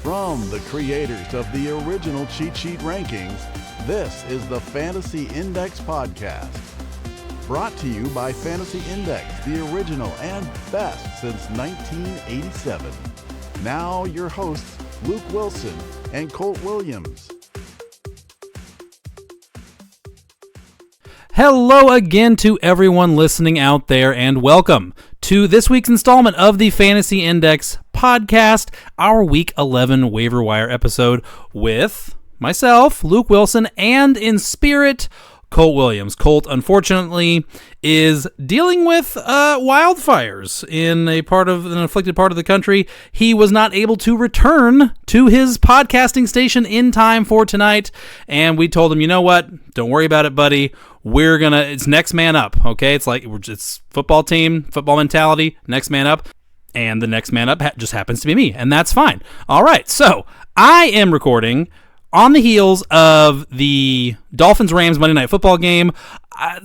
From the creators of the original Cheat Sheet Rankings, this is the Fantasy Index Podcast. Brought to you by Fantasy Index, the original and best since 1987. Now your hosts, Luke Wilson and Colt Williams. Hello again to everyone listening out there, and welcome to this week's installment of the Fantasy Index Podcast, our Week 11 waiver wire episode with myself, Luke Wilson, and in spirit, Colt Williams. Colt, unfortunately, is dealing with wildfires in an afflicted part of the country. He was not able to return to his podcasting station in time for tonight, and we told him, you know what? Don't worry about it, buddy. It's next man up, okay? It's football team, football mentality, next man up, and the next man up just happens to be me, and that's fine. All right, so I am recording on the heels of the Dolphins-Rams Monday Night Football game.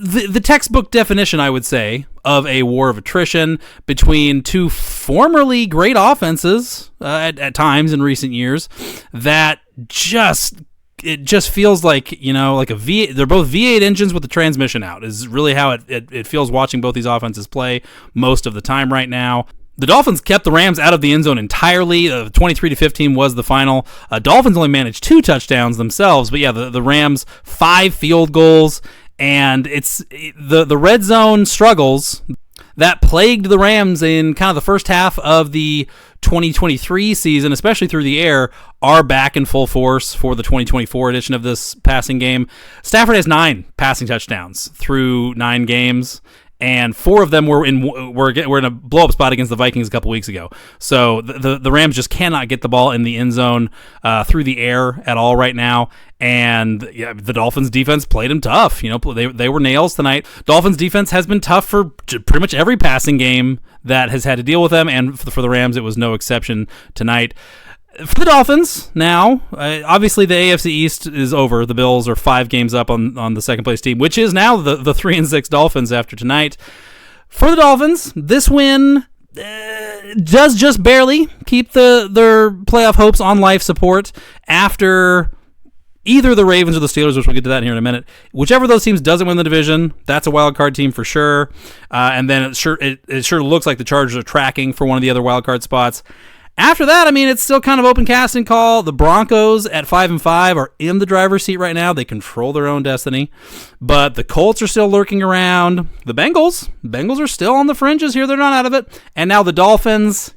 The textbook definition, I would say, of a war of attrition between two formerly great offenses at times in recent years that it just feels like, like a V8. They're both V8 engines with the transmission out is really how it feels watching both these offenses play most of the time right now. The Dolphins kept the Rams out of the end zone entirely. 23-15 was the final. Dolphins only managed 2 touchdowns themselves, but yeah, the Rams 5 field goals, and it's the red zone struggles that plagued the Rams in kind of the first half of the 2023 season, especially through the air, are back in full force for the 2024 edition of this passing game. Stafford has 9 passing touchdowns through 9 games, and 4 of them were in a blow-up spot against the Vikings a couple weeks ago. So the Rams just cannot get the ball in the end zone through the air at all right now. And yeah, the Dolphins defense played them tough. They were nails tonight. Dolphins defense has been tough for pretty much every passing game that has had to deal with them, and for the Rams, it was no exception tonight. For the Dolphins, now, obviously the AFC East is over. The Bills are 5 games up on the second place team, which is now the 3-6 Dolphins after tonight. For the Dolphins, this win does just barely keep their playoff hopes on life support after either the Ravens or the Steelers, which we'll get to that here in a minute. Whichever of those teams doesn't win the division, that's a wild card team for sure. And then it sure looks like the Chargers are tracking for one of the other wild card spots. After that, it's still kind of open casting call. The Broncos at 5-5 are in the driver's seat right now. They control their own destiny. But the Colts are still lurking around. The Bengals are still on the fringes here. They're not out of it. And now the Dolphins,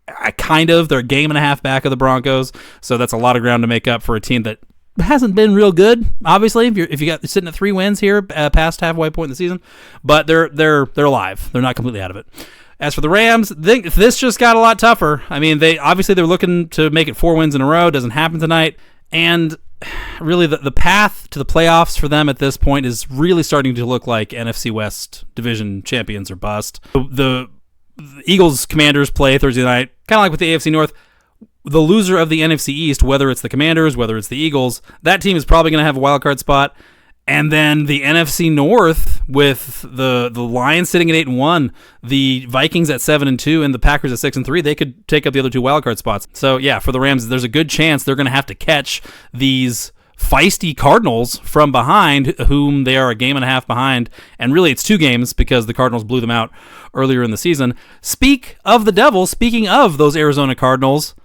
they're a game and a half back of the Broncos. So that's a lot of ground to make up for a team that hasn't been real good, obviously, if you got sitting at 3 wins here past halfway point in the season. But they're alive. They're not completely out of it. As for the Rams, this just got a lot tougher. They're looking to make it 4 wins in a row. Doesn't happen tonight. And really, the path to the playoffs for them at this point is really starting to look like NFC West division champions or bust. The Eagles-Commanders play Thursday night, kind of like with the AFC North. The loser of the NFC East, whether it's the Commanders, whether it's the Eagles, that team is probably going to have a wild card spot. And then the NFC North with the Lions sitting at 8-1, the Vikings at 7-2, and the Packers at 6-3, they could take up the other 2 wildcard spots. So yeah, for the Rams, there's a good chance they're going to have to catch these feisty Cardinals from behind, whom they are a game and a half behind. And really, it's 2 games because the Cardinals blew them out earlier in the season. Speak of the devil. Speaking of those Arizona Cardinals,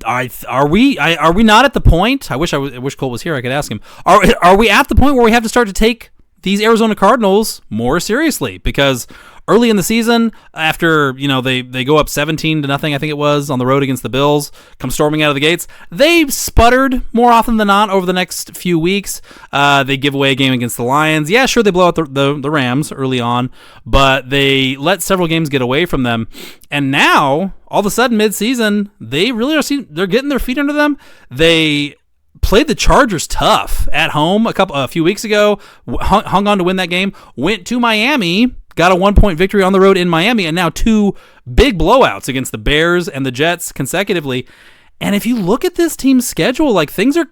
are we not at the point? I wish Cole was here. I could ask him. Are we at the point where we have to start to take these Arizona Cardinals more seriously? Because early in the season, after they go up 17-0, I think it was, on the road against the Bills, come storming out of the gates, they sputtered more often than not over the next few weeks. They give away a game against the Lions. Yeah, sure, they blow out the Rams early on, but they let several games get away from them. And now, all of a sudden, mid-season, they really they're getting their feet under them. They played the Chargers tough at home a few weeks ago, hung on to win that game, went to Miami, got a 1-point victory on the road in Miami, and now 2 big blowouts against the Bears and the Jets consecutively. And if you look at this team's schedule, things are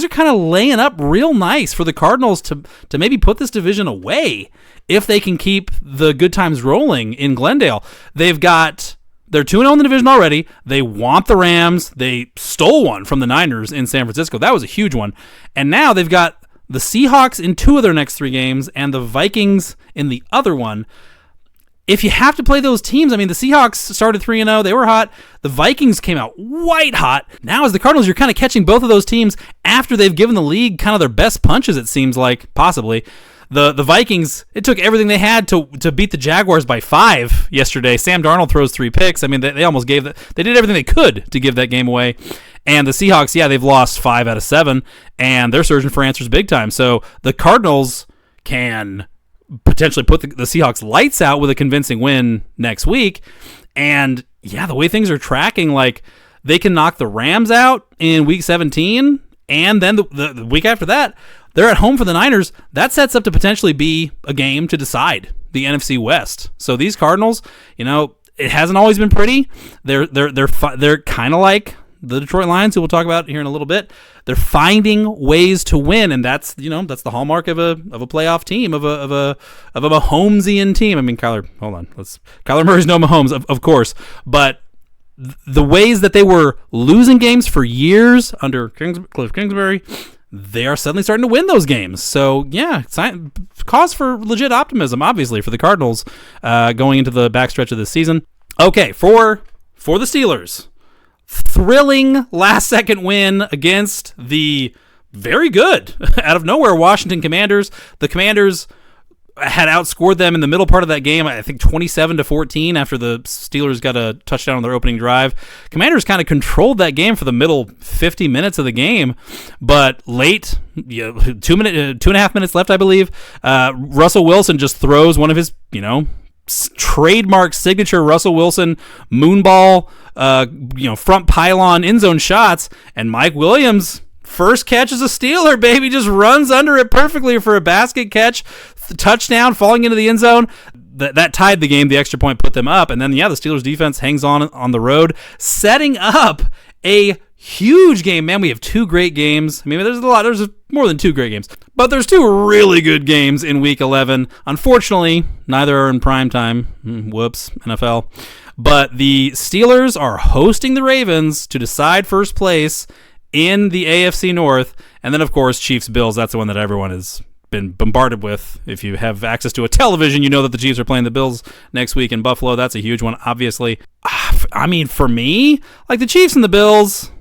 kind of laying up real nice for the Cardinals to maybe put this division away if they can keep the good times rolling in Glendale. They've got They're 2-0 in the division already. They want the Rams. They stole one from the Niners in San Francisco. That was a huge one. And now they've got the Seahawks in 2 of their next 3 games and the Vikings in the other one. If you have to play those teams, I mean, the Seahawks started 3-0. They were hot. The Vikings came out white hot. Now as the Cardinals, you're kind of catching both of those teams after they've given the league kind of their best punches, it seems like, possibly. The Vikings, it took everything they had to beat the Jaguars by 5 yesterday. Sam Darnold throws 3 picks. I mean, they almost gave they did everything they could to give that game away. And the Seahawks, yeah, they've lost 5 out of 7, and they're searching for answers big time. So the Cardinals can potentially put the Seahawks lights out with a convincing win next week. And yeah, the way things are tracking, like they can knock the Rams out in week 17, and then the week after that, they're at home for the Niners. That sets up to potentially be a game to decide the NFC West. So these Cardinals, it hasn't always been pretty. They're kind of like the Detroit Lions, who we'll talk about here in a little bit. They're finding ways to win, and that's the hallmark of a playoff team, of a Mahomesian team. I mean, Kyler Murray's no Mahomes, of course, but the ways that they were losing games for years under Cliff Kingsbury, they are suddenly starting to win those games. So yeah, cause for legit optimism, obviously, for the Cardinals going into the backstretch of this season. Okay, for the Steelers. Thrilling last-second win against the very good, out of nowhere, Washington Commanders. The Commanders had outscored them in the middle part of that game, I think 27-14, after the Steelers got a touchdown on their opening drive. Commanders kind of controlled that game for the middle 50 minutes of the game, but late, 2.5 minutes left, I believe, Russell Wilson just throws one of his, trademark signature Russell Wilson moonball, front pylon end zone shots, and Mike Williams, first catch as a Steeler, baby, just runs under it perfectly for a basket catch, touchdown, falling into the end zone. That tied the game. The extra point put them up, and then the Steelers defense hangs on the road, setting up a huge game. Man, we have 2 great games. I mean, there's more than 2 great games, but there's 2 really good games in week 11. Unfortunately, neither are in prime time. Whoops, NFL. But the Steelers are hosting the Ravens to decide first place in the AFC North. And then, of course, Chiefs-Bills. That's the one that everyone has been bombarded with. If you have access to a television, you know that the Chiefs are playing the Bills next week in Buffalo. That's a huge one, obviously. I mean, for me, like the Chiefs and the Bills,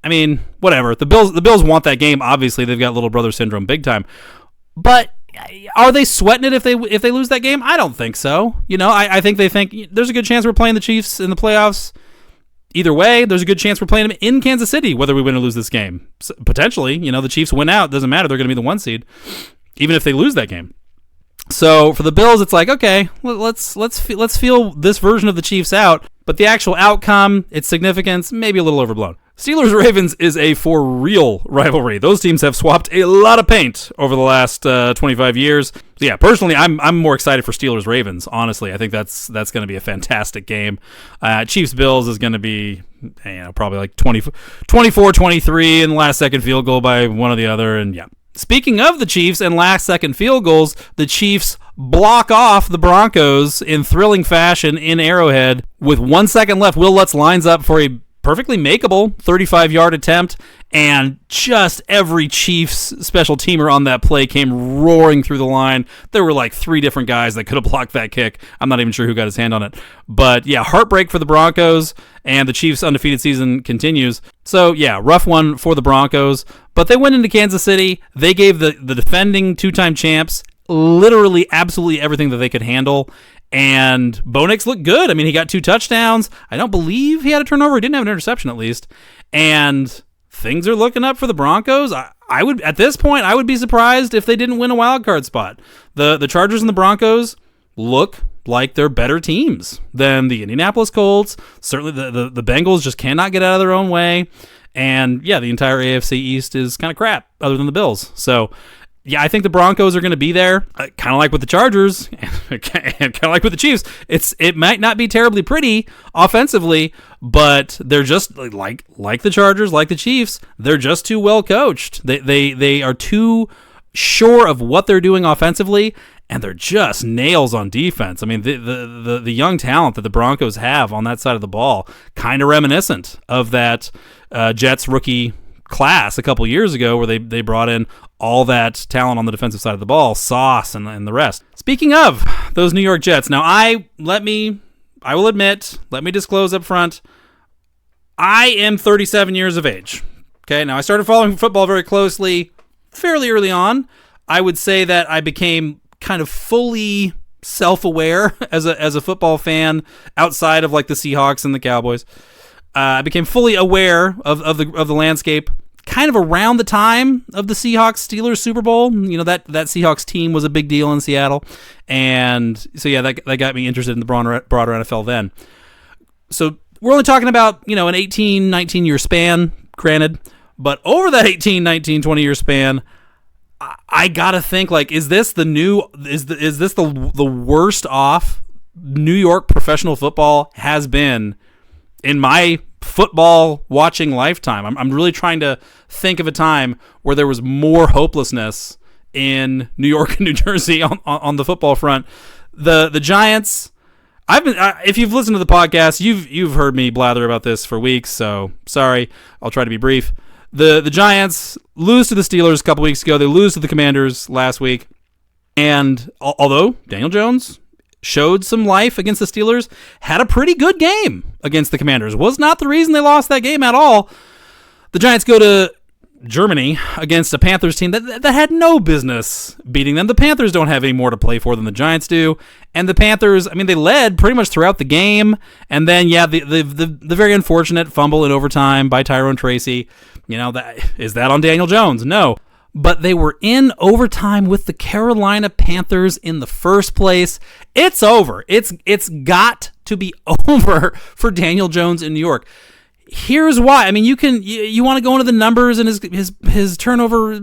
I mean, whatever. The Bills want that game. Obviously, they've got little brother syndrome big time. But are they sweating it if they lose that game? I don't think so. I think they think there's a good chance we're playing the Chiefs in the playoffs. Either way, there's a good chance we're playing them in Kansas City, whether we win or lose this game. So, potentially, the Chiefs win out. Doesn't matter. They're going to be the 1 seed, even if they lose that game. So for the Bills, it's like, okay, let's feel this version of the Chiefs out. But the actual outcome, its significance, maybe a little overblown. Steelers-Ravens is a for real rivalry. Those teams have swapped a lot of paint over the last 25 years. So yeah, personally, I'm more excited for Steelers-Ravens. Honestly, I think that's going to be a fantastic game. Chiefs-Bills is going to be probably like 24-23 and last-second field goal by one or the other. And yeah. Speaking of the Chiefs and last-second field goals, the Chiefs block off the Broncos in thrilling fashion in Arrowhead. With 1 second left, Will Lutz lines up for a perfectly makeable 35-yard attempt, and just every Chiefs special teamer on that play came roaring through the line. There were like 3 different guys that could have blocked that kick. I'm not even sure who got his hand on it. But yeah, heartbreak for the Broncos, and the Chiefs' undefeated season continues. So yeah, rough one for the Broncos, but they went into Kansas City. They gave the defending 2-time champs literally absolutely everything that they could handle. And Bo Nix looked good. I mean, he got 2 touchdowns. I don't believe he had a turnover. He didn't have an interception, at least. And things are looking up for the Broncos. I would, at this point, I would be surprised if they didn't win a wild card spot. The Chargers and the Broncos look like they're better teams than the Indianapolis Colts. Certainly, the Bengals just cannot get out of their own way. And yeah, the entire AFC East is kind of crap, other than the Bills. So yeah, I think the Broncos are going to be there, kind of like with the Chargers, and kind of like with the Chiefs. It might not be terribly pretty offensively, but they're just like the Chargers, like the Chiefs. They're just too well coached. They are too sure of what they're doing offensively, and they're just nails on defense. I mean, the young talent that the Broncos have on that side of the ball, kind of reminiscent of that Jets rookie class a couple years ago, where they brought in all that talent on the defensive side of the ball, Sauce and the rest. Speaking of those New York Jets, now I will admit, let me disclose up front, I am 37 years of age. Okay, now I started following football very closely fairly early on. I would say that I became kind of fully self-aware as a football fan outside of like the Seahawks and the Cowboys. I became fully aware of the landscape kind of around the time of the Seahawks-Steelers Super Bowl. You know, that Seahawks team was a big deal in Seattle. And so, yeah, that got me interested in the broader NFL then. So we're only talking about, an 18, 19-year span, granted. But over that 18, 19, 20-year span, I gotta think, like, is this the worst off New York professional football has been in my football watching lifetime? I'm really trying to think of a time where there was more hopelessness in New York and New Jersey on the football front. The Giants, if you've listened to the podcast, you've heard me blather about this for weeks, so sorry, I'll try to be brief. The Giants lose to the Steelers a couple weeks ago. They lose to the Commanders last week. And although Daniel Jones showed some life against the Steelers, had a pretty good game against the Commanders, was not the reason they lost that game at all. The Giants go to Germany against a Panthers team that had no business beating them. The Panthers don't have any more to play for than the Giants do. And the Panthers, they led pretty much throughout the game. And then, the very unfortunate fumble in overtime by Tyrone Tracy. Is that on Daniel Jones? No. But they were in overtime with the Carolina Panthers in the first place. It's over. It's got to be over for Daniel Jones in New York. Here's why. You want to go into the numbers and his turnovers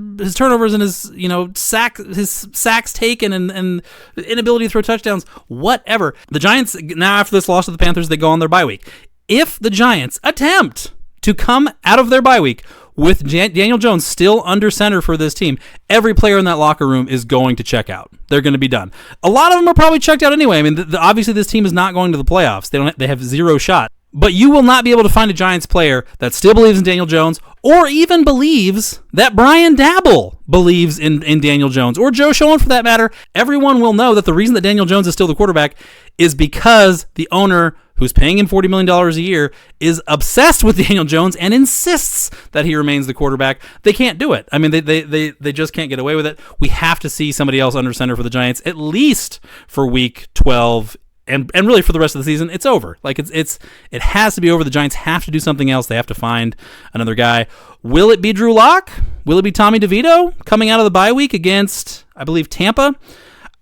and his sacks taken and inability to throw touchdowns, whatever. The Giants, now after this loss to the Panthers, they go on their bye week. If the Giants attempt to come out of their bye week with Daniel Jones still under center for this team, every player in that locker room is going to check out. They're going to be done. A lot of them are probably checked out anyway. Obviously this team is not going to the playoffs. They have zero shot. But you will not be able to find a Giants player that still believes in Daniel Jones, or even believes that Brian Daboll believes in Daniel Jones, or Joe Schoen for that matter. Everyone will know that the reason that Daniel Jones is still the quarterback is because the owner, who's paying him $40 million a year, is obsessed with Daniel Jones and insists that he remains the quarterback. They can't do it. They just can't get away with it. We have to see somebody else under center for the Giants, at least for week 12. And really for the rest of the season, it's over. It has to be over. The Giants have to do something else. They have to find another guy. Will it be Drew Lock? Will it be Tommy DeVito coming out of the bye week against, I believe, Tampa?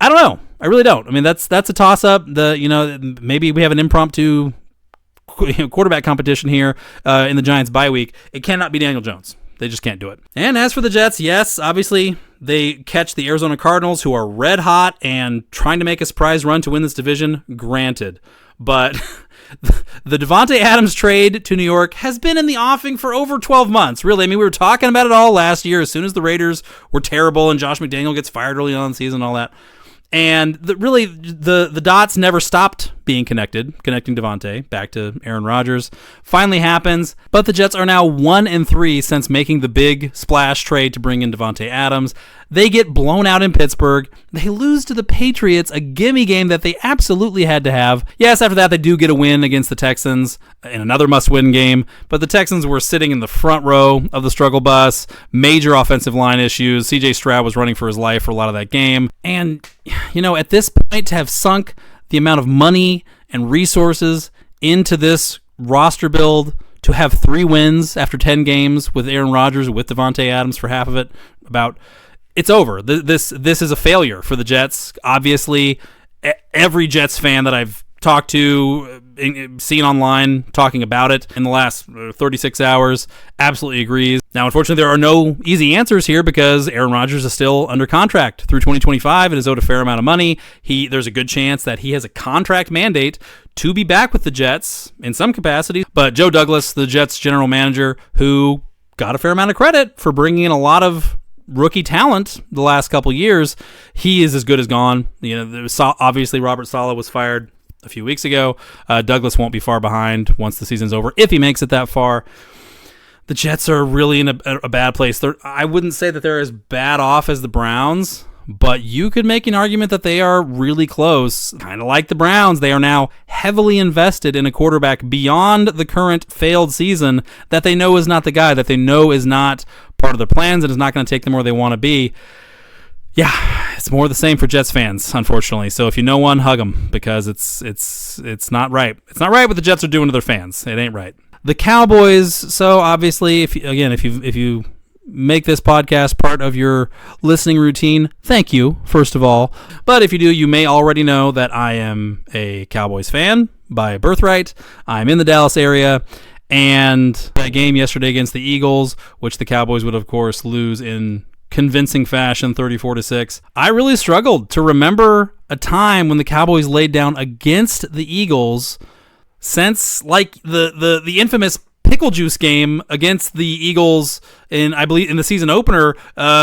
I don't know. I really don't. That's a toss-up. Maybe we have an impromptu quarterback competition here in the Giants bye week. It cannot be Daniel Jones. They just can't do it. And as for the Jets, yes, obviously they catch the Arizona Cardinals, who are red hot and trying to make a surprise run to win this division, granted. But the Davante Adams trade to New York has been in the offing for over 12 months. Really, we were talking about it all last year as soon as the Raiders were terrible and Josh McDaniel gets fired early on in the season and all that. And the dots never stopped being connecting Davante back to Aaron Rodgers. Finally happens, but the Jets are now 1-3 since making the big splash trade to bring in Davante Adams. They get blown out in Pittsburgh. They lose to the Patriots, a gimme game that they absolutely had to have. Yes, after that they do get a win against the Texans in another must-win game, but the Texans were sitting in the front row of the struggle bus, major offensive line issues. C.J. Stroud was running for his life for a lot of that game. And, at this point, to have sunk the amount of money and resources into this roster build, to have 3 wins after 10 games with Aaron Rodgers, with Davante Adams for half of it, it's over. This is a failure for the Jets. Obviously, every Jets fan that I've talked to, seen online talking about it in the last 36 hours, absolutely agrees. Now, unfortunately, there are no easy answers here because Aaron Rodgers is still under contract through 2025 and is owed a fair amount of money. There's a good chance that he has a contract mandate to be back with the Jets in some capacity. But Joe Douglas, the Jets general manager, who got a fair amount of credit for bringing in a lot of rookie talent the last couple years, he is as good as gone. Obviously Robert Saleh was fired a few weeks ago. Douglas won't be far behind once the season's over, if he makes it that far. The Jets are really in a bad place. I wouldn't say that they're as bad off as the Browns, but you could make an argument that they are really close. Kind of like the Browns, they are now heavily invested in a quarterback beyond the current failed season that they know is not the guy, that they know is not part of their plans and is not going to take them where they want to be. Yeah, it's more the same for Jets fans, unfortunately. So if you know one, hug them, because it's not right. It's not right what the Jets are doing to their fans. It ain't right. The Cowboys. So obviously, if you make this podcast part of your listening routine, thank you, first of all. But if you do, you may already know that I am a Cowboys fan by birthright. I'm in the Dallas area. And that game yesterday against the Eagles, which the Cowboys would, of course, lose in convincing fashion, 34-6. I really struggled to remember a time when the Cowboys laid down against the Eagles since like the infamous pickle juice game against the Eagles in the season opener,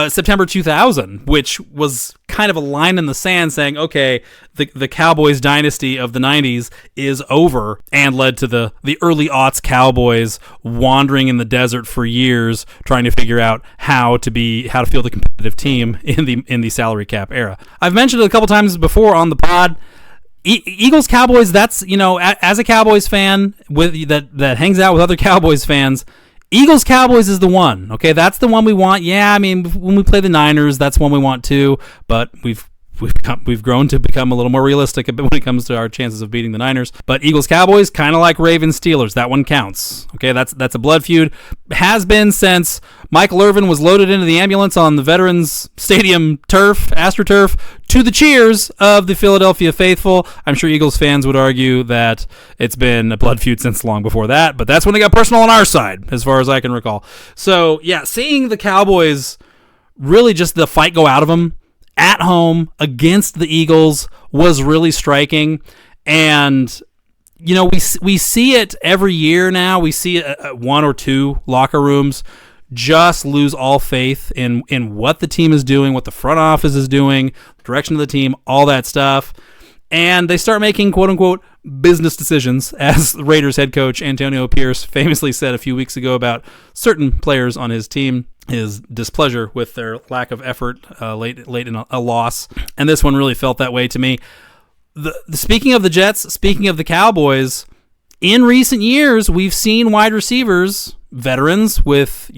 September 2000, which was kind of a line in the sand saying, okay, the Cowboys dynasty of the 90s is over, and led to the early aughts Cowboys wandering in the desert for years trying to figure out how to field a competitive team in the salary cap era. I've mentioned it a couple times before on the pod. Eagles Cowboys, that's, as a Cowboys fan that hangs out with other Cowboys fans, Eagles Cowboys is the one. Okay, that's the one we want. Yeah, I mean, when we play the Niners, that's one we want too, but we've grown to become a little more realistic when it comes to our chances of beating the Niners. But Eagles Cowboys, kind of like Ravens Steelers, that one counts. Okay, that's a blood feud. Has been since Michael Irvin was loaded into the ambulance on the Veterans Stadium turf, AstroTurf, to the cheers of the Philadelphia faithful. I'm sure Eagles fans would argue that it's been a blood feud since long before that, but that's when it got personal on our side, as far as I can recall. So yeah, seeing the Cowboys really just the fight go out of them at home against the Eagles was really striking. And, we see it every year now. We see one or two locker rooms just lose all faith in what the team is doing, what the front office is doing, direction of the team, all that stuff. And they start making, quote-unquote, business decisions, as Raiders head coach Antonio Pierce famously said a few weeks ago about certain players on his team, his displeasure with their lack of effort late in a loss. And this one really felt that way to me. Speaking of the Jets, speaking of the Cowboys, in recent years, we've seen wide receivers, veterans with,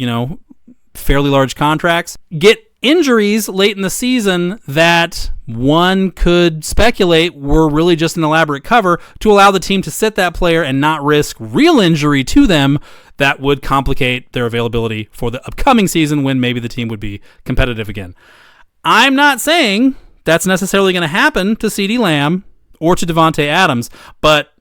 fairly large contracts, get injuries late in the season that one could speculate were really just an elaborate cover to allow the team to sit that player and not risk real injury to them that would complicate their availability for the upcoming season when maybe the team would be competitive again. I'm not saying that's necessarily going to happen to CeeDee Lamb or to Davante Adams, but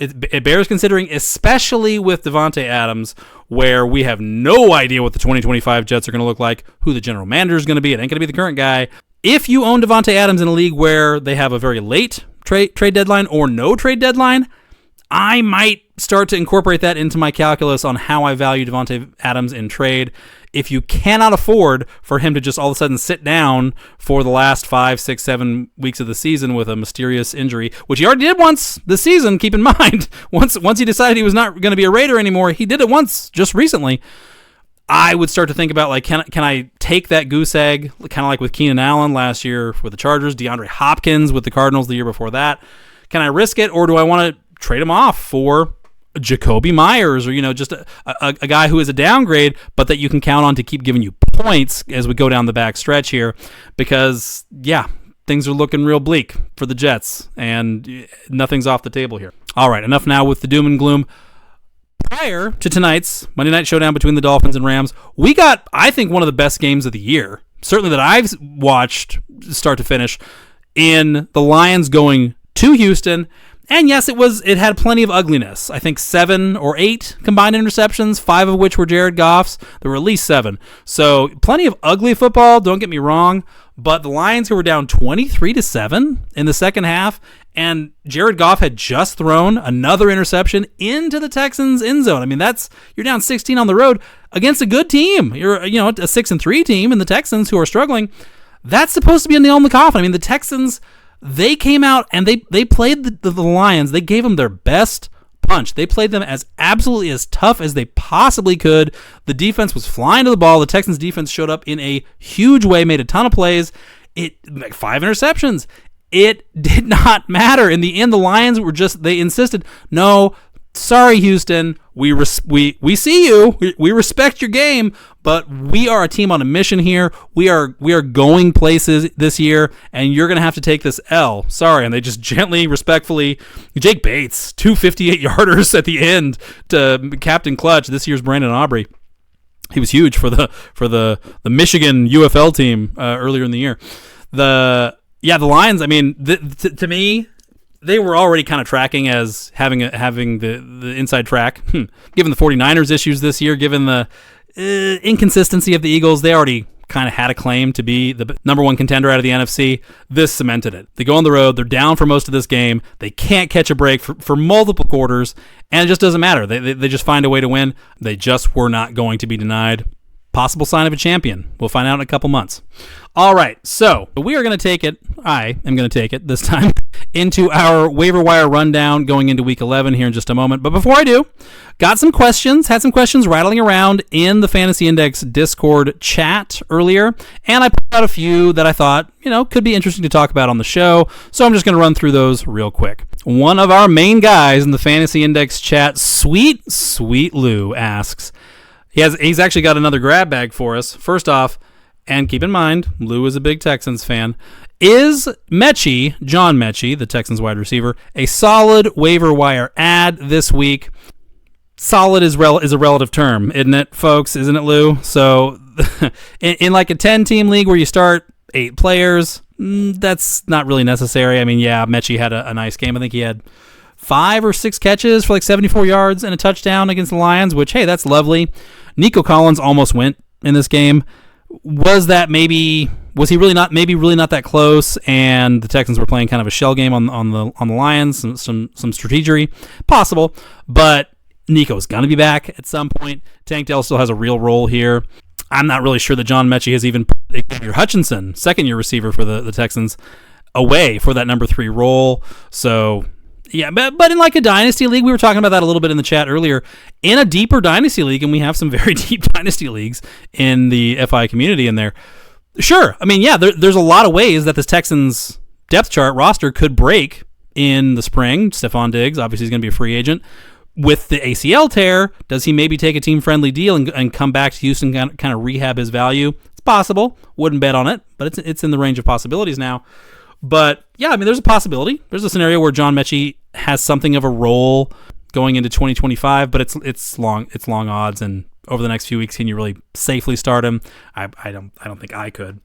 it bears considering, especially with Davante Adams, where we have no idea what the 2025 Jets are going to look like, who the general manager is going to be. It ain't going to be the current guy. If you own Davante Adams in a league where they have a very late trade deadline or no trade deadline, I might start to incorporate that into my calculus on how I value Davante Adams in trade. If you cannot afford for him to just all of a sudden sit down for the last 5, 6, 7 weeks of the season with a mysterious injury, which he already did once this season, keep in mind, once he decided he was not going to be a Raider anymore, he did it once just recently. I would start to think about, like, can I take that goose egg, kind of like with Keenan Allen last year with the Chargers, DeAndre Hopkins with the Cardinals the year before that. Can I risk it, or do I want to trade him off for Jacoby Myers, or just a guy who is a downgrade, but that you can count on to keep giving you points as we go down the back stretch here? Because things are looking real bleak for the Jets, and nothing's off the table here. All right, enough now with the doom and gloom. Prior to tonight's Monday Night Showdown between the Dolphins and Rams, we got, I think, one of the best games of the year, certainly that I've watched start to finish, in the Lions going to Houston. And yes, it had plenty of ugliness. I think 7 or 8 combined interceptions, 5 of which were Jared Goff's. There were at least 7. So plenty of ugly football, don't get me wrong. But the Lions, who were down 23-7 in the second half and Jared Goff had just thrown another interception into the Texans' end zone. I mean, you're down 16 on the road against a good team. You're a 6-3 team, and the Texans, who are struggling, that's supposed to be a nail in the coffin. I mean, the Texans, they came out and they played the Lions. They gave them their best punch. They played them as absolutely as tough as they possibly could. The defense was flying to the ball. The Texans defense showed up in a huge way, made a ton of plays. 5 interceptions. It did not matter. In the end, the Lions they insisted, no, sorry, Houston, we see you. We respect your game, but we are a team on a mission here. We are going places this year, and you're going to have to take this L. Sorry. And they just gently, respectfully, Jake Bates, 2 58-yarders at the end to Captain Clutch, this year's Brandon Aubrey. He was huge for the Michigan UFL team earlier in the year. The Lions, I mean, to me, they were already kind of tracking as having the inside track. Given the 49ers issues this year, given the inconsistency of the Eagles, they already kind of had a claim to be the number one contender out of the NFC. This cemented it. They go on the road. They're down for most of this game. They can't catch a break for multiple quarters, and it just doesn't matter. They just find a way to win. They just were not going to be denied. Possible sign of a champion. We'll find out in a couple months. All right, so I am going to take it this time into our waiver wire rundown going into week 11 here in just a moment. But before I do, had some questions rattling around in the Fantasy Index Discord chat earlier, and I put out a few that I thought, could be interesting to talk about on the show, so I'm just going to run through those real quick. One of our main guys in the Fantasy Index chat, Sweet Lou, asks, he's actually got another grab bag for us. First off, and keep in mind, Lou is a big Texans fan. Is John Mechie, the Texans wide receiver, a solid waiver wire ad this week? Solid is a relative term, isn't it, folks? Isn't it, Lou? So in like a 10-team league where you start 8 players, that's not really necessary. I mean, yeah, Mechie had a nice game. I think he had 5 or 6 catches for like 74 yards and a touchdown against the Lions, which, hey, that's lovely. Nico Collins almost went in this game. Was he really not that close, and the Texans were playing kind of a shell game on the Lions, some strategery? Possible, but Nico's going to be back at some point. Tank Dell still has a real role here. I'm not really sure that John Mechie has even put Xavier Hutchinson, second-year receiver for the Texans, away for that number 3 role. So, yeah, but in like a dynasty league, we were talking about that a little bit in the chat earlier. In a deeper dynasty league, and we have some very deep dynasty leagues in the FI community in there. Sure, I mean, yeah, there's a lot of ways that this Texans depth chart roster could break in the spring. Stephon Diggs, obviously, is going to be a free agent. With the ACL tear, does he maybe take a team-friendly deal and come back to Houston and kind of rehab his value? It's possible. Wouldn't bet on it, but it's in the range of possibilities now. But, yeah, I mean, there's a possibility. There's a scenario where John Mechie has something of a role going into 2025, but it's long odds, and over the next few weeks, can you really safely start him? I don't think I could.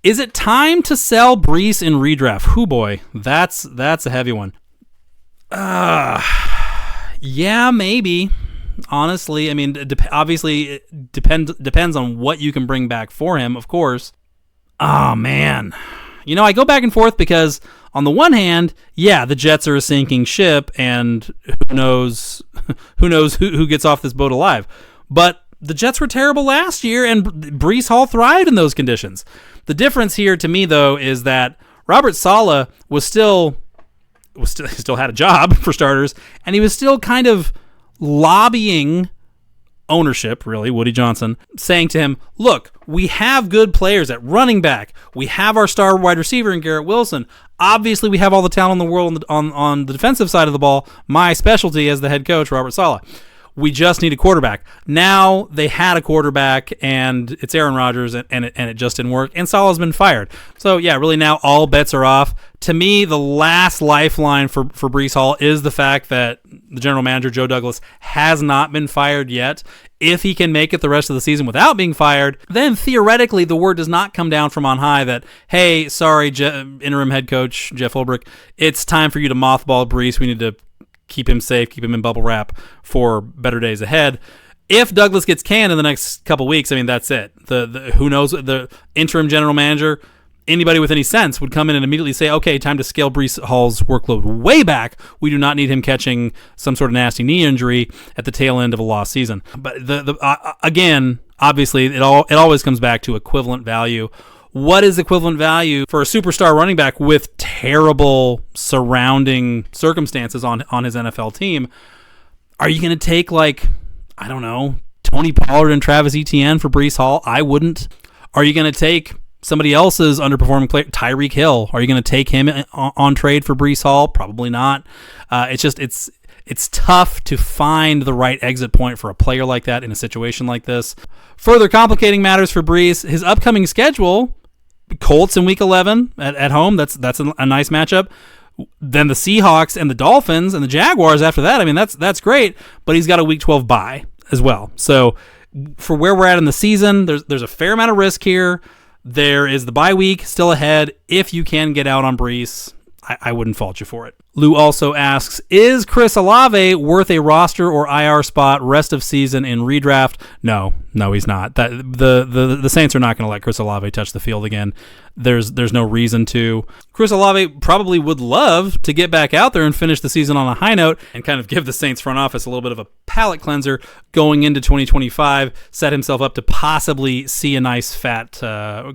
Is it time to sell Brees in redraft? Hoo boy, that's a heavy one. Yeah, maybe. Honestly, I mean, obviously, it depends on what you can bring back for him, of course. Oh, man. I go back and forth because, on the one hand, yeah, the Jets are a sinking ship, and who knows who gets off this boat alive. But the Jets were terrible last year, and Brees Hall thrived in those conditions. The difference here, to me, though, is that Robert Saleh still had a job, for starters, and he was still kind of lobbying ownership, really, Woody Johnson, saying to him, look, we have good players at running back. We have our star wide receiver in Garrett Wilson. Obviously, we have all the talent in the world on the defensive side of the ball. My specialty as the head coach, Robert Saleh. We just need a quarterback. Now they had a quarterback, and it's Aaron Rodgers, and it just didn't work, and Saleh's been fired. So, yeah, really now all bets are off. To me, the last lifeline for Brees Hall is the fact that the general manager, Joe Douglas, has not been fired yet. If he can make it the rest of the season without being fired, then theoretically the word does not come down from on high that, hey, sorry, interim head coach Jeff Ulbrich, it's time for you to mothball Brees. We need to keep him safe, keep him in bubble wrap for better days ahead. If Douglas gets canned in the next couple weeks, I mean, that's it. The who knows, the interim general manager, anybody with any sense would come in and immediately say, okay, time to scale Breece Hall's workload way back. We do not need him catching some sort of nasty knee injury at the tail end of a lost season. But again, obviously, it always comes back to equivalent value. What is equivalent value for a superstar running back with terrible surrounding circumstances on his NFL team? Are you going to take, like, I don't know, Tony Pollard and Travis Etienne for Breece Hall? I wouldn't. Are you going to take somebody else's underperforming player, Tyreek Hill? Are you going to take him on trade for Breece Hall? Probably not. It's tough to find the right exit point for a player like that in a situation like this. Further complicating matters for Breece, his upcoming schedule, Colts in Week 11 at home. That's a nice matchup. Then the Seahawks and the Dolphins and the Jaguars after that. I mean, that's great, but he's got a Week 12 bye as well. So for where we're at in the season, there's a fair amount of risk here. There is the bye week still ahead. If you can get out on Breece, I wouldn't fault you for it. Lou also asks, is Chris Olave worth a roster or IR spot rest of season in redraft? No, he's not. The Saints are not going to let Chris Olave touch the field again. There's no reason to. Chris Olave probably would love to get back out there and finish the season on a high note and kind of give the Saints front office a little bit of a palate cleanser going into 2025, set himself up to possibly see a nice fat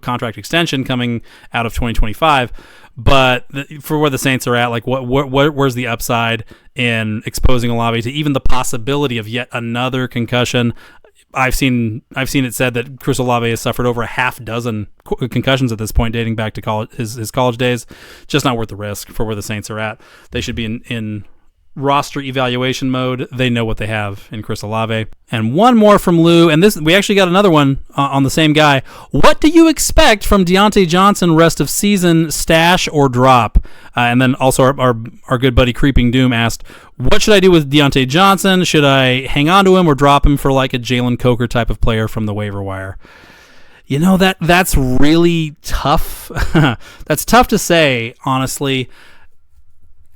contract extension coming out of 2025. But for where the Saints are at, like where's the upside in exposing Olave to even the possibility of yet another concussion? I've seen it said that Chris Olave has suffered over a half dozen concussions at this point, dating back to his college days. Just not worth the risk for where the Saints are at. They should be in roster evaluation mode. They know what they have in Chris Olave. And one more from Lou, and this we actually got another one on the same guy. What do you expect from Deontay Johnson rest of season, stash or drop? And then also our good buddy Creeping Doom asked, what should I do with Deontay Johnson? Should I hang on to him or drop him for like a Jalen Coker type of player from the waiver wire? You know, that's really tough. That's tough to say, honestly.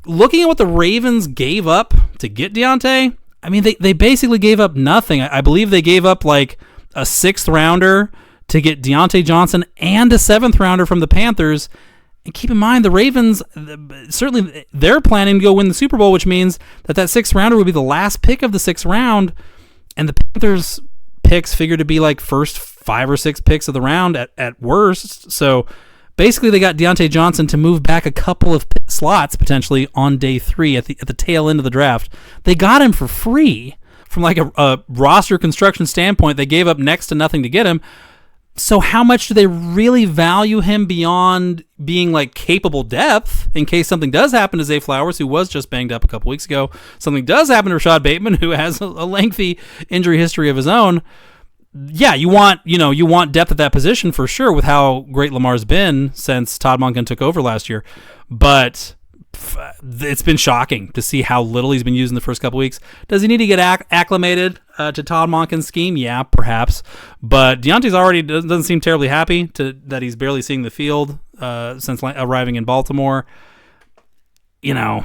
Looking at what the Ravens gave up to get Deontay, I mean, they basically gave up nothing. I believe they gave up like a 6th rounder to get Deontay Johnson and a 7th rounder from the Panthers. And keep in mind, the Ravens, certainly they're planning to go win the Super Bowl, which means that 6th rounder would be the last pick of the 6th round. And the Panthers picks figure to be like first 5 or 6 picks of the round at worst. So basically, they got Deontay Johnson to move back a couple of slots potentially on day 3 at the tail end of the draft. They got him for free. From like a roster construction standpoint, they gave up next to nothing to get him. So how much do they really value him beyond being like capable depth in case something does happen to Zay Flowers, who was just banged up a couple weeks ago? Something does happen to Rashad Bateman, who has a lengthy injury history of his own. Yeah, you want depth at that position for sure with how great Lamar's been since Todd Monken took over last year. But it's been shocking to see how little he's been used in the first couple weeks. Does he need to get acclimated to Todd Monken's scheme? Yeah, perhaps. But Deontay's already doesn't seem terribly happy that he's barely seeing the field since arriving in Baltimore. You know,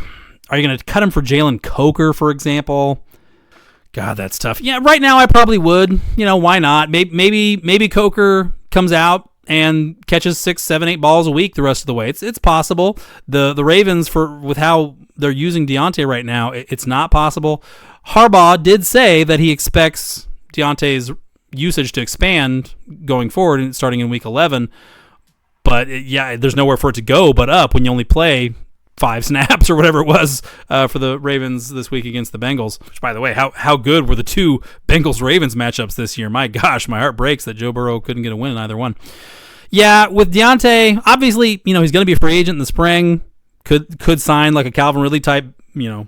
are you going to cut him for Jalen Coker, for example? God, that's tough. Yeah, right now I probably would. You know, why not? Maybe Coker comes out and catches 6, 7, 8 balls a week the rest of the way. It's possible. The Ravens, with how they're using Deontay right now, it's not possible. Harbaugh did say that he expects Deontay's usage to expand going forward and starting in Week 11. But yeah, there's nowhere for it to go but up when you only play 5 snaps or whatever it was for the Ravens this week against the Bengals. Which, by the way, how good were the 2 Bengals-Ravens matchups this year? My gosh, my heart breaks that Joe Burrow couldn't get a win in either one. Yeah, with Deontay, obviously, you know, he's going to be a free agent in the spring. Could sign like a Calvin Ridley type, you know,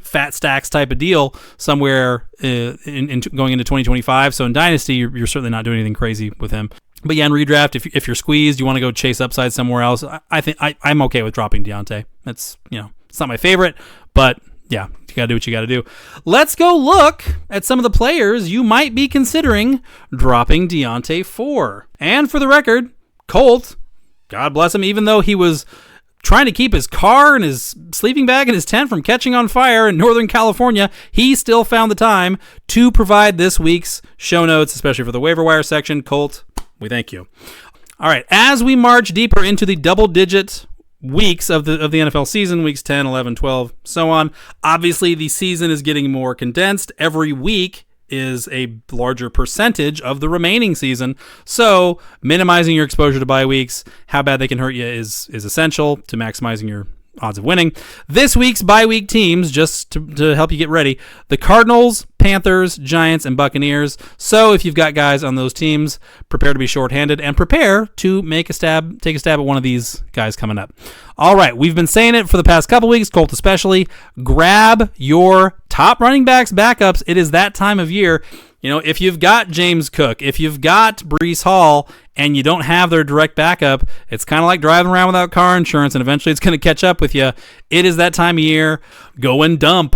fat stacks type of deal somewhere in going into 2025. So in Dynasty, you're certainly not doing anything crazy with him. But yeah, in redraft, if you're squeezed, you want to go chase upside somewhere else. I think I'm okay with dropping Deontay. That's, you know, it's not my favorite, but yeah, you gotta do what you gotta do. Let's go look at some of the players you might be considering dropping Deontay for. And for the record, Colt, God bless him, even though he was trying to keep his car and his sleeping bag and his tent from catching on fire in Northern California, he still found the time to provide this week's show notes, especially for the waiver wire section. Colt, we thank you. All right, as we march deeper into the double-digit weeks of the NFL season, weeks 10, 11, 12, so on, obviously the season is getting more condensed. Every week is a larger percentage of the remaining season, so minimizing your exposure to bye weeks, how bad they can hurt you, is essential to maximizing your odds of winning. This week's bye week teams, just to help you get ready, the Cardinals, Panthers, Giants, and Buccaneers. So if you've got guys on those teams, prepare to be shorthanded and prepare to take a stab at one of these guys coming up. All right, we've been saying it for the past couple weeks, Colt especially. Grab your top running backs backups. It is that time of year. You know, if you've got James Cook, if you've got Breece Hall, and you don't have their direct backup, it's kind of like driving around without car insurance, and eventually it's going to catch up with you. It is that time of year. Go and dump,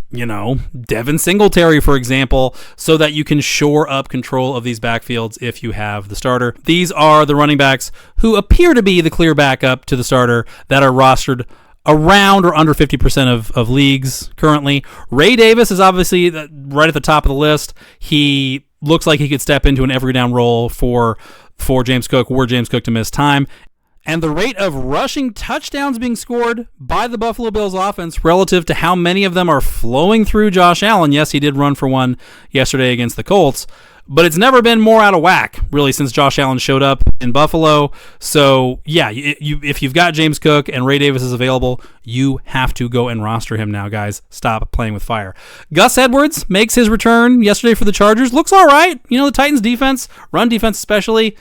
Devin Singletary, for example, so that you can shore up control of these backfields if you have the starter. These are the running backs who appear to be the clear backup to the starter that are rostered around or under 50% of leagues currently. Ray Davis is obviously right at the top of the list. He looks like he could step into an every down role for James Cook, were James Cook to miss time. And the rate of rushing touchdowns being scored by the Buffalo Bills offense relative to how many of them are flowing through Josh Allen. Yes, he did run for one yesterday against the Colts, but it's never been more out of whack, really, since Josh Allen showed up in Buffalo. So, yeah, if you've got James Cook and Ray Davis is available, you have to go and roster him now, guys. Stop playing with fire. Gus Edwards makes his return yesterday for the Chargers. Looks all right. The Titans' defense, run defense especially,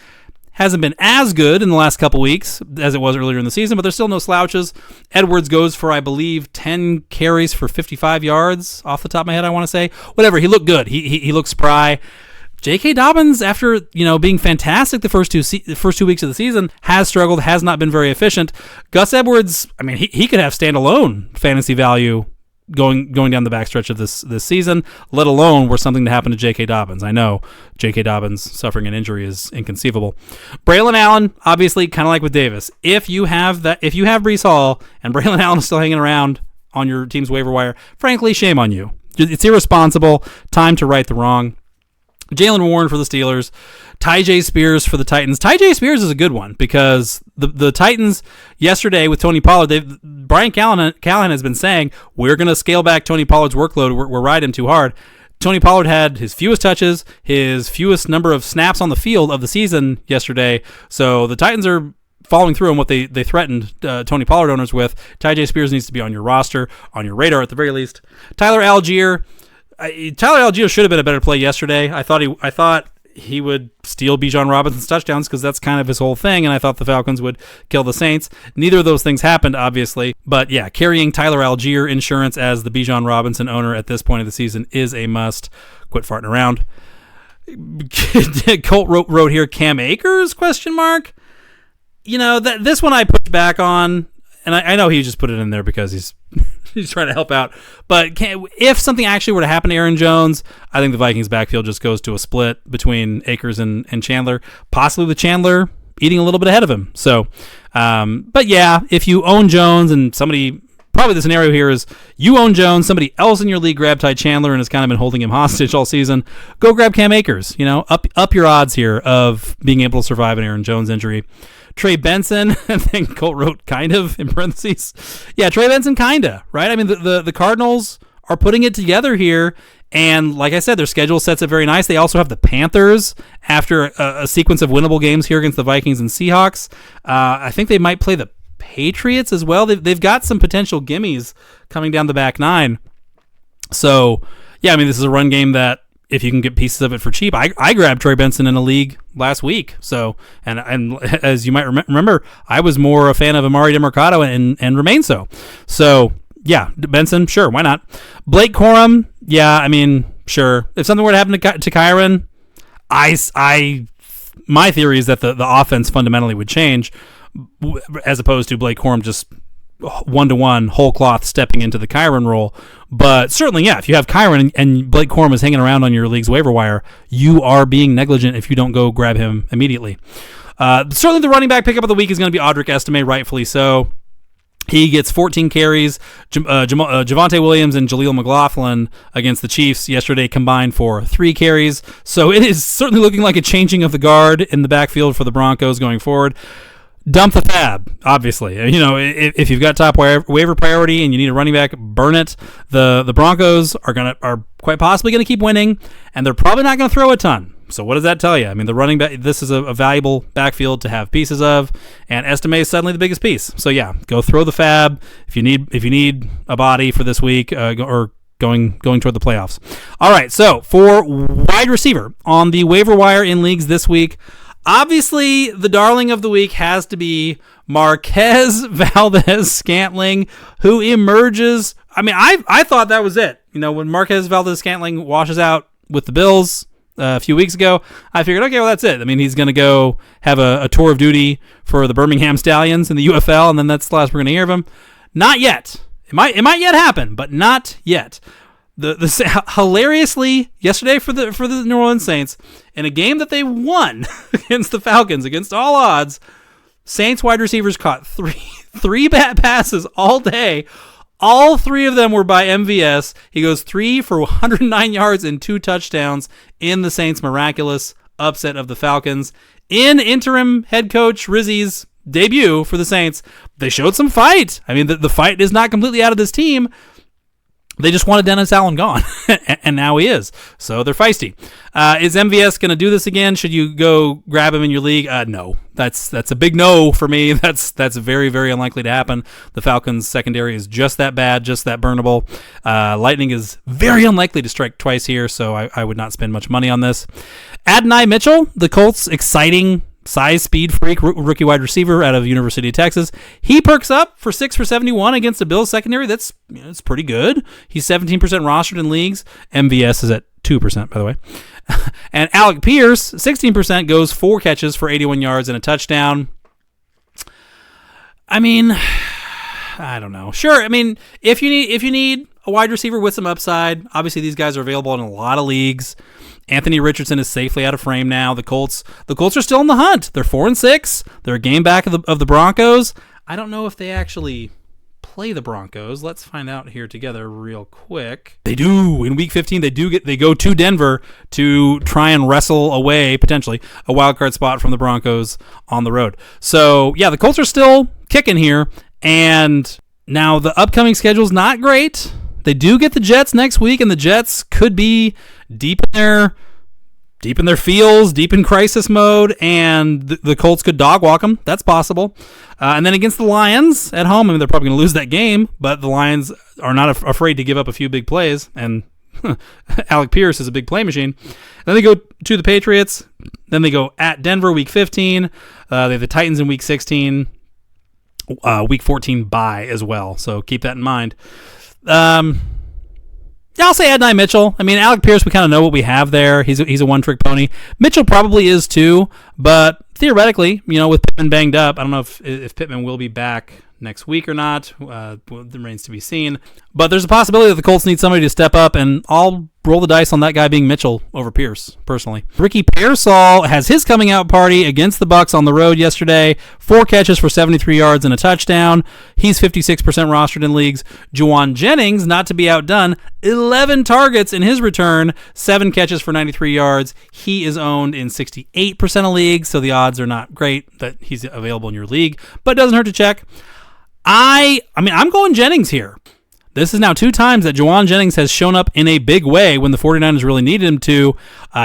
hasn't been as good in the last couple weeks as it was earlier in the season, but there's still no slouches. Edwards goes for, I believe, 10 carries for 55 yards off the top of my head, I want to say. Whatever, he looked good. He looked spry. J.K. Dobbins, after being fantastic the first two weeks of the season, has struggled, has not been very efficient. Gus Edwards, I mean, he could have standalone fantasy value going down the backstretch of this season, let alone were something to happen to J.K. Dobbins. I know J.K. Dobbins suffering an injury is inconceivable. Braylon Allen, obviously, kind of like with Davis. If you have Breece Hall and Braylon Allen is still hanging around on your team's waiver wire, frankly, shame on you. It's irresponsible. Time to right the wrong. Jaylen Warren for the Steelers, Tyjae Spears for the Titans. Tyjae Spears is a good one because the Titans yesterday with Tony Pollard, Brian Callahan has been saying, we're going to scale back Tony Pollard's workload. We're riding him too hard. Tony Pollard had his fewest touches, his fewest number of snaps on the field of the season yesterday. So the Titans are following through on what they threatened Tony Pollard owners with. Tyjae Spears needs to be on your roster, on your radar at the very least. Tyler Algier should have been a better play yesterday. I thought he would steal Bijan Robinson's touchdowns because that's kind of his whole thing, and I thought the Falcons would kill the Saints. Neither of those things happened, obviously. But yeah, carrying Tyler Algier insurance as the Bijan Robinson owner at this point of the season is a must. Quit farting around. Colt wrote here, Cam Akers, ? This one I pushed back on, and I know he just put it in there because he's trying to help out. But if something actually were to happen to Aaron Jones, I think the Vikings backfield just goes to a split between Akers and Chandler, possibly with Chandler eating a little bit ahead of him. So, but yeah, if you own Jones and somebody, probably the scenario here is you own Jones, somebody else in your league grabbed Ty Chandler and has kind of been holding him hostage all season, go grab Cam Akers. Up your odds here of being able to survive an Aaron Jones injury. Trey Benson, I think Colt wrote kind of in parentheses. Yeah, Trey Benson kinda, right? I mean, the Cardinals are putting it together here, and like I said, their schedule sets it very nice. They also have the Panthers after a sequence of winnable games here against the Vikings and Seahawks. I think they might play the Patriots as well. They've got some potential gimmies coming down the back nine. So, yeah, I mean, this is a run game that if you can get pieces of it for cheap. I grabbed Troy Benson in a league last week. So, and as you might remember, I was more a fan of Amari DeMercado and remain so. So, yeah, Benson, sure, why not? Blake Corum, yeah, I mean, sure. If something were to happen to Kyron, my theory is that the offense fundamentally would change as opposed to Blake Corum just one-to-one whole cloth stepping into the Kyron role. But certainly, yeah, if you have Kyron and Blake Corum is hanging around on your league's waiver wire, you are being negligent if you don't go grab him immediately. Certainly the running back pickup of the week is going to be Audric Estime, rightfully so. He gets 14 carries. Javonte Williams and Jaleel McLaughlin against the Chiefs yesterday combined for 3 carries. So it is certainly looking like a changing of the guard in the backfield for the Broncos going forward. Dump the fab, obviously. If you've got top waiver priority and you need a running back, burn it. The Broncos are quite possibly going to keep winning, and they're probably not going to throw a ton. So what does that tell you? I mean, the running back, this is a valuable backfield to have pieces of, and Estime is suddenly the biggest piece. So yeah, go throw the fab if you need a body for this week or going toward the playoffs. All right, so for wide receiver on the waiver wire in leagues this week, obviously the darling of the week has to be Marquez Valdes-Scantling, who emerges. I mean, I thought that was it. When Marquez Valdes-Scantling washes out with the Bills a few weeks ago, I figured, okay, well, that's it. I mean, he's going to go have a tour of duty for the Birmingham Stallions in the UFL, and then that's the last we're going to hear of him. Not yet. It might yet happen, but not yet. The hilariously yesterday for the New Orleans Saints, in a game that they won against the Falcons against all odds, Saints wide receivers caught three bad passes all day. All 3 of them were by MVS. He goes 3 for 109 yards and 2 touchdowns in the Saints' miraculous upset of the Falcons. In interim head coach Rizzi's debut for the Saints, they showed some fight. I mean, the fight is not completely out of this team. They just wanted Dennis Allen gone, and now he is. So they're feisty. Is MVS going to do this again? Should you go grab him in your league? No. That's a big no for me. That's very, very unlikely to happen. The Falcons' secondary is just that bad, just that burnable. Lightning is very unlikely to strike twice here, so I would not spend much money on this. Adonai Mitchell, the Colts' exciting size, speed freak, rookie wide receiver out of University of Texas. He perks up for 6 for 71 against the Bills secondary. That's pretty good. He's 17% rostered in leagues. MVS is at 2%, by the way. And Alec Pierce, 16%, goes 4 catches for 81 yards and a touchdown. I mean, I don't know. Sure, I mean, if you need a wide receiver with some upside, obviously these guys are available in a lot of leagues. Anthony Richardson is safely out of frame now. The Colts are still in the hunt. They're 4-6. They're a game back of the Broncos. I don't know if they actually play the Broncos. Let's find out here together real quick. They do. In Week 15, they go to Denver to try and wrestle away, potentially, a wild card spot from the Broncos on the road. So, yeah, the Colts are still kicking here. And now the upcoming schedule's not great. They do get the Jets next week, and the Jets could be deep in their feels, deep in crisis mode, and the Colts could dog walk them. That's possible. And then against the Lions at home, I mean, they're probably going to lose that game, but the Lions are not afraid to give up a few big plays, and Alec Pierce is a big play machine. Then they go to the Patriots. Then they go at Denver Week 15. They have the Titans in Week 16. Week 14 bye as well, so keep that in mind. Yeah, I'll say Adonai Mitchell. I mean, Alec Pierce, we kind of know what we have there. He's a one-trick pony. Mitchell probably is too, but theoretically, with Pittman banged up, I don't know if Pittman will be back next week or not. It remains to be seen. But there's a possibility that the Colts need somebody to step up, and I'll roll the dice on that guy being Mitchell over Pierce, personally. Ricky Pearsall has his coming out party against the Bucs on the road yesterday. 4 catches for 73 yards and a touchdown. He's 56% rostered in leagues. Juwan Jennings, not to be outdone, 11 targets in his return, 7 catches for 93 yards. He is owned in 68% of leagues, so the odds are not great that he's available in your league, but it doesn't hurt to check. I'm going Jennings here. This is now 2 times that Juwan Jennings has shown up in a big way when the 49ers really needed him to.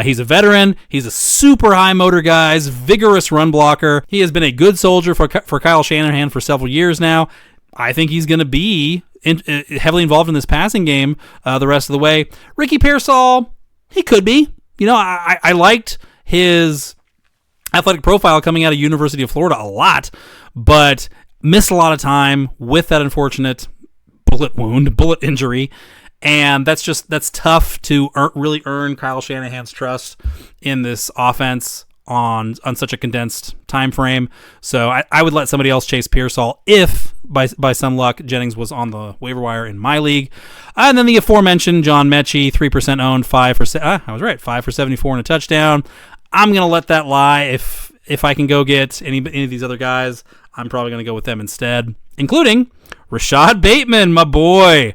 He's a veteran. He's a super high motor guy, vigorous run blocker. He has been a good soldier for Kyle Shanahan for several years now. I think he's going to be heavily involved in this passing game the rest of the way. Ricky Pearsall, he could be. I liked his athletic profile coming out of University of Florida a lot, but missed a lot of time with that unfortunate bullet injury, and that's tough to really earn Kyle Shanahan's trust in this offense on such a condensed time frame. So I would let somebody else chase Pearsall if by some luck Jennings was on the waiver wire in my league. And then the aforementioned John Mechie, 3% owned, 5 for 74 and a touchdown. I'm gonna let that lie. If I can go get any of these other guys, I'm probably going to go with them instead, including Rashad Bateman, my boy.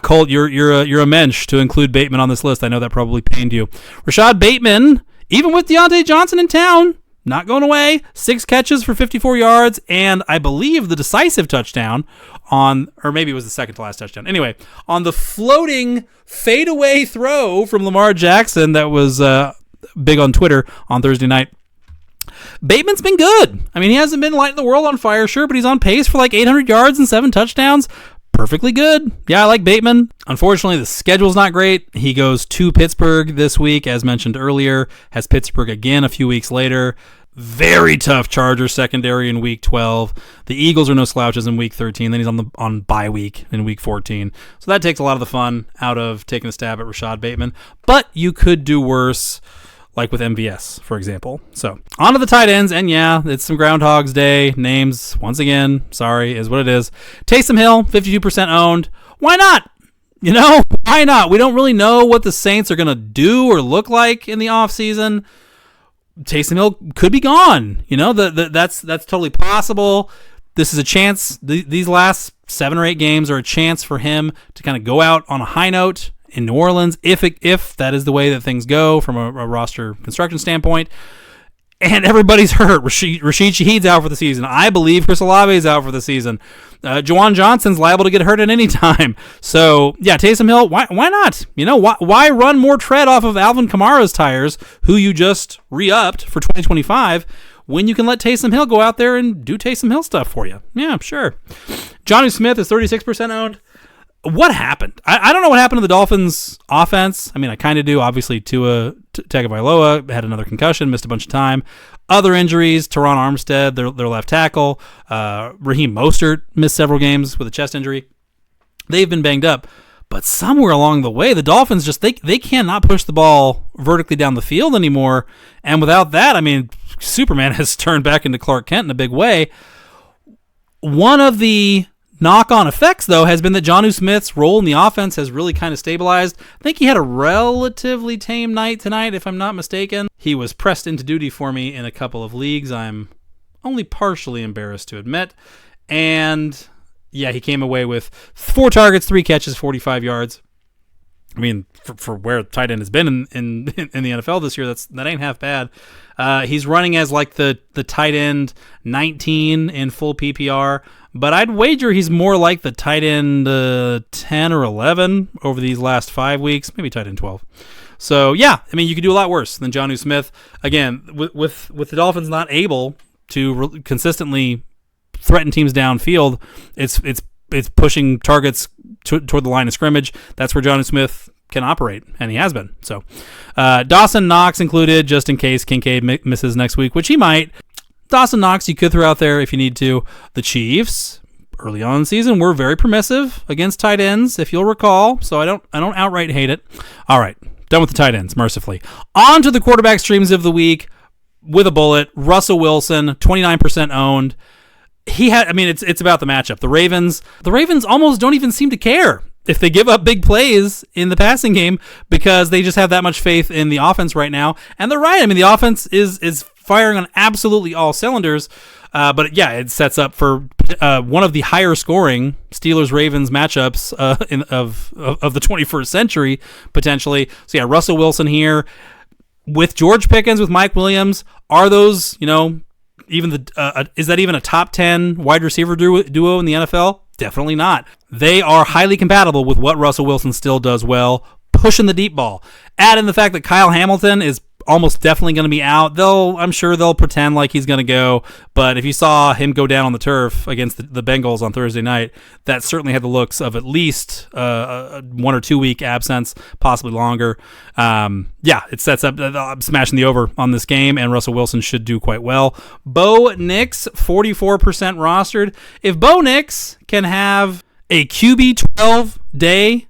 Colt, you're a mensch to include Bateman on this list. I know that probably pained you. Rashad Bateman, even with Deontay Johnson in town, not going away. 6 catches for 54 yards, and I believe the decisive touchdown or maybe it was the second to last touchdown. Anyway, on the floating fadeaway throw from Lamar Jackson that was big on Twitter on Thursday night. Bateman's been good. I mean, he hasn't been lighting the world on fire, sure, but he's on pace for like 800 yards and 7 touchdowns. Perfectly good. Yeah, I like Bateman. Unfortunately, the schedule's not great. He goes to Pittsburgh this week, as mentioned earlier, has Pittsburgh again a few weeks later. Very tough Chargers secondary in week 12. The Eagles are no slouches in week 13. Then he's on bye week in week 14. So that takes a lot of the fun out of taking a stab at Rashad Bateman. But you could do worse, like with MVS, for example. So on to the tight ends, and yeah, it's some Groundhog's Day. Names, once again, sorry, is what it is. Taysom Hill, 52% owned. Why not? Why not? We don't really know what the Saints are going to do or look like in the offseason. Taysom Hill could be gone. That's totally possible. This is a chance. These last 7 or 8 games are a chance for him to kind of go out on a high note in New Orleans, if that is the way that things go from a roster construction standpoint. And everybody's hurt. Rashid Shaheed's out for the season. I believe Chris Olave is out for the season. Juwan Johnson's liable to get hurt at any time. So, yeah, Taysom Hill, why not? Why run more tread off of Alvin Kamara's tires, who you just re-upped for 2025, when you can let Taysom Hill go out there and do Taysom Hill stuff for you? Yeah, sure. Jonnu Smith is 36% owned. What happened? I don't know what happened to the Dolphins' offense. I mean, I kind of do. Obviously, Tua Tagovailoa had another concussion, missed a bunch of time. Other injuries, Teron Armstead, their left tackle. Raheem Mostert missed several games with a chest injury. They've been banged up. But somewhere along the way, the Dolphins they cannot push the ball vertically down the field anymore. And without that, I mean, Superman has turned back into Clark Kent in a big way. One of the knock-on effects, though, has been that Jonnu Smith's role in the offense has really kind of stabilized. I think he had a relatively tame night tonight, if I'm not mistaken. He was pressed into duty for me in a couple of leagues, I'm only partially embarrassed to admit. And, yeah, he came away with 4 targets, 3 catches, 45 yards. I mean, for where tight end has been in the NFL this year, that ain't half bad. He's running as like the tight end 19 in full PPR, but I'd wager he's more like the tight end 10 or 11 over these last 5 weeks, maybe tight end 12. So yeah, I mean, you could do a lot worse than Jonnu Smith. Again, with the Dolphins not able to consistently threaten teams downfield, it's pushing targets toward the line of scrimmage. That's where Jonnu Smith can operate, and he has been. So Dawson Knox included, just in case Kincaid misses next week, which he might. Dawson Knox you could throw out there if you need to. The Chiefs, early on in the season, were very permissive against tight ends, if you'll recall, so I don't outright hate it. All right, done with the tight ends, mercifully. On to the quarterback streams of the week with a bullet. Russell Wilson, 29% owned. It's about the matchup. The Ravens almost don't even seem to care if they give up big plays in the passing game because they just have that much faith in the offense right now. And they're right. I mean, the offense is firing on absolutely all cylinders. But yeah, it sets up for one of the higher scoring Steelers-Ravens matchups of the 21st century, potentially. So yeah, Russell Wilson here with George Pickens, with Mike Williams. Are those, even is that even a top 10 wide receiver duo in the NFL? Definitely not. They are highly compatible with what Russell Wilson still does well, pushing the deep ball. Add in the fact that Kyle Hamilton is almost definitely going to be out. I'm sure they'll pretend like he's going to go, but if you saw him go down on the turf against the Bengals on Thursday night, that certainly had the looks of at least a 1 or 2 week absence, possibly longer. It sets up, I'm smashing the over on this game, and Russell Wilson should do quite well. Bo Nix, 44% rostered. If Bo Nix can have a QB 12 day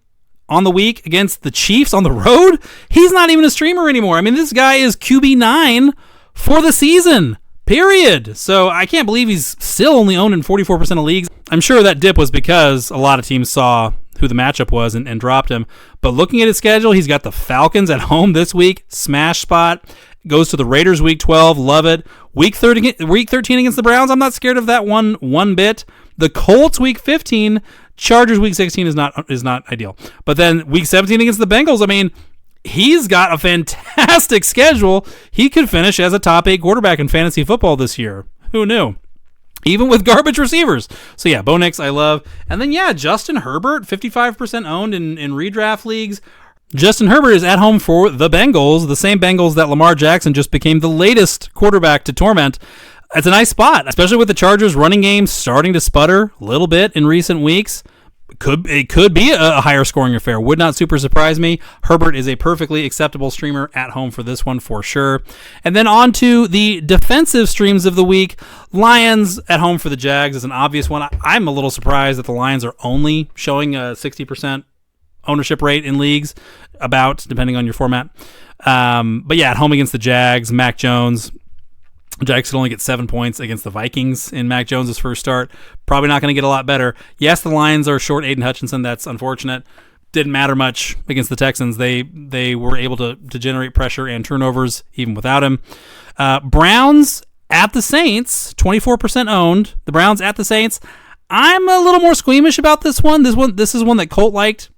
on the week against the Chiefs on the road, he's not even a streamer anymore. I mean, this guy is QB9 for the season, period. So I can't believe he's still only owned in 44% of leagues. I'm sure that dip was because a lot of teams saw who the matchup was and dropped him. But looking at his schedule, he's got the Falcons at home this week, smash spot. goes to the Raiders week 12. Love it. Week 13 against the Browns. I'm not scared of that one bit. The Colts week 15. Chargers week 16 is not ideal. But then week 17 against the Bengals, I mean, he's got a fantastic schedule. He could finish as a top 8 quarterback in fantasy football this year. Who knew? Even with garbage receivers. So yeah, Bo Nix, I love. And then yeah, Justin Herbert, 55% owned in redraft leagues. Justin Herbert is at home for the Bengals, the same Bengals that Lamar Jackson just became the latest quarterback to torment. It's a nice spot, especially with the Chargers running game starting to sputter a little bit in recent weeks. It could be a higher scoring affair. Would not super surprise me. Herbert is a perfectly acceptable streamer at home for this one for sure. And then on to the defensive streams of the week. Lions at home for the Jags is an obvious one. I'm a little surprised that the Lions are only showing a 60% ownership rate in leagues, about, depending on your format. But yeah, at home against the Jags, Mac Jones. Jags could only get 7 points against the Vikings in Mac Jones' first start. Probably not going to get a lot better. Yes, the Lions are short Aiden Hutchinson. That's unfortunate. Didn't matter much against the Texans. They were able to generate pressure and turnovers even without him. Browns at the Saints, 24% owned. The Browns at the Saints. I'm a little more squeamish about this one. This is one that Colt liked.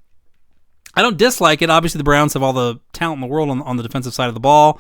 I don't dislike it. Obviously, the Browns have all the talent in the world on the defensive side of the ball.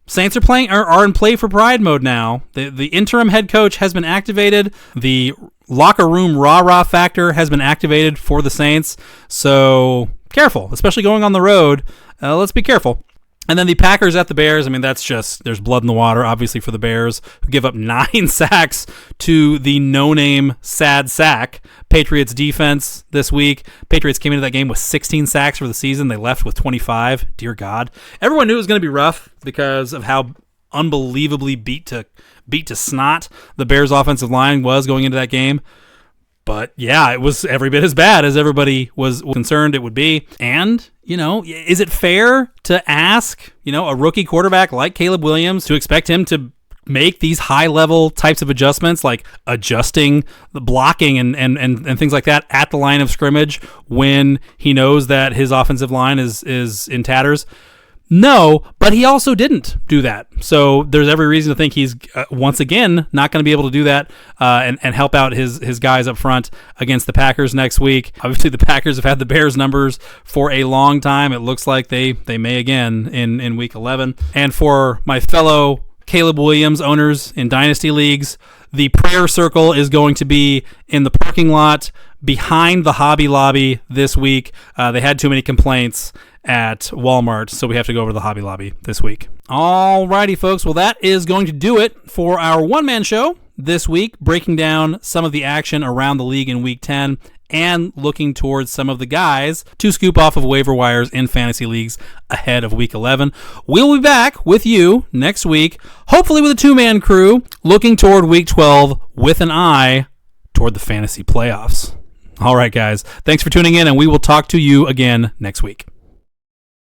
Saints are in play for pride mode now. The interim head coach has been activated. The locker room rah-rah factor has been activated for the Saints. So careful, especially going on the road. Let's be careful. And then the Packers at the Bears. I mean, that's just, there's blood in the water, obviously, for the Bears, who give up 9 sacks to the no-name sad sack Patriots defense this week. Patriots came into that game with 16 sacks for the season. They left with 25. Dear God. Everyone knew it was going to be rough because of how unbelievably beat to snot the Bears offensive line was going into that game. But yeah, it was every bit as bad as everybody was concerned it would be. And, is it fair to ask, a rookie quarterback like Caleb Williams to expect him to make these high-level types of adjustments, like adjusting the blocking and things like that at the line of scrimmage when he knows that his offensive line is in tatters? No, but he also didn't do that. So there's every reason to think he's, once again, not going to be able to do that and help out his guys up front against the Packers next week. Obviously, the Packers have had the Bears numbers for a long time. It looks like they may again in Week 11. And for my fellow Caleb Williams owners in Dynasty Leagues, the prayer circle is going to be in the parking lot behind the Hobby Lobby this week. They had too many complaints at Walmart, so we have to go over to the Hobby Lobby this week. Alrighty, folks. Well, that is going to do it for our one-man show this week, breaking down some of the action around the league in Week 10 and looking towards some of the guys to scoop off of waiver wires in fantasy leagues ahead of Week 11. We'll be back with you next week, hopefully with a two-man crew, looking toward Week 12 with an eye toward the fantasy playoffs. All right, guys. Thanks for tuning in, and we will talk to you again next week.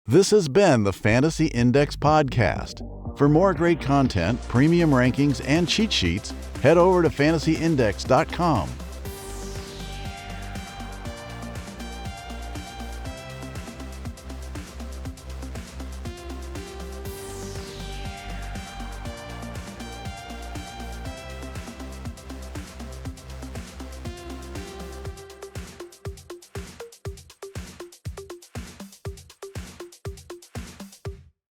This has been the Fantasy Index Podcast. For more great content, premium rankings, and cheat sheets, head over to fantasyindex.com.